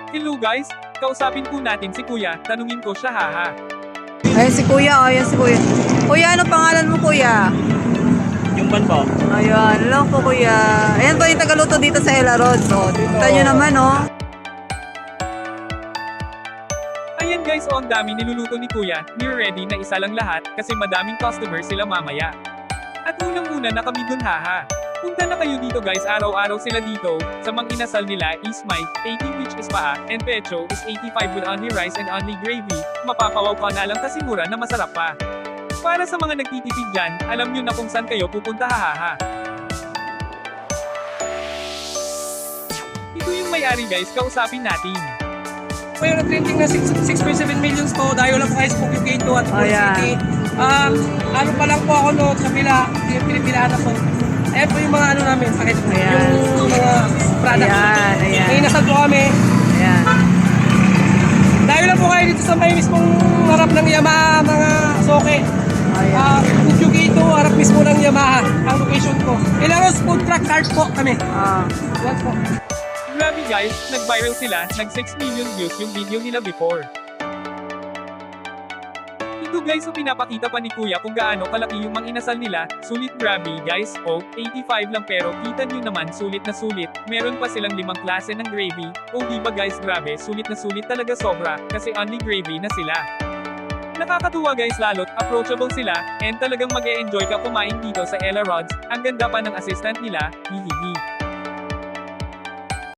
Hello guys, kausapin po natin si Kuya, tanungin ko siya haha. Ayan si Kuya, oh, ayan si Kuya. Kuya, ano pangalan mo, Kuya? Yung ban po. Ayan, lang po, Kuya. Ayan po yung tagaluto dito sa Ella Road. So, kita nyo naman, oh. Ayan guys, ang dami niluluto ni Kuya, near ready na isa lang lahat, kasi madaming customer sila mamaya. At unang-una na kami dun haha. Punta na kayo dito guys, araw-araw sila dito, sa mga inasal nila is my 80 which is paa, and pecho is 85 with only rice and only gravy, mapapawaw ka na lang kasi mura na masarap pa. Para sa mga nagtitipid dyan, alam nyo na kung saan kayo pupunta haha. Ito yung may-ari guys, kausapin natin. So yung trending na 6.7 millions po, dahil lang price po yung Gate 2 at Full City. Ano pa lang po ako noon sa Pilipinas po. Ayan po yung mga ano namin, pakit po. Ayan. Yung mga product. Ayan, ayan. May inasal po kami. Ayan. Dahil lang po kayo dito sa may mismong harap ng Yamaha, mga soke. Ayan. Yung Gate 2, harap mismo ng Yamaha, ang location ko. Ilaros food truck cart po kami. Yan po. Grabe guys, nag-viral sila, nag 6 million views yung video nila before. Ito guys, so pinapakita pa ni Kuya kung gaano kalaki yung mga inasal nila, sulit grabe guys, 85 lang pero kita nyo naman sulit na sulit, meron pa silang 5 klase ng gravy, diba guys grabe, sulit na sulit talaga sobra, kasi only gravy na sila. Nakakatuwa guys lalo't approachable sila, and talagang mag-e-enjoy ka kumain dito sa Ella Rods, ang ganda pa ng assistant nila, hihihi.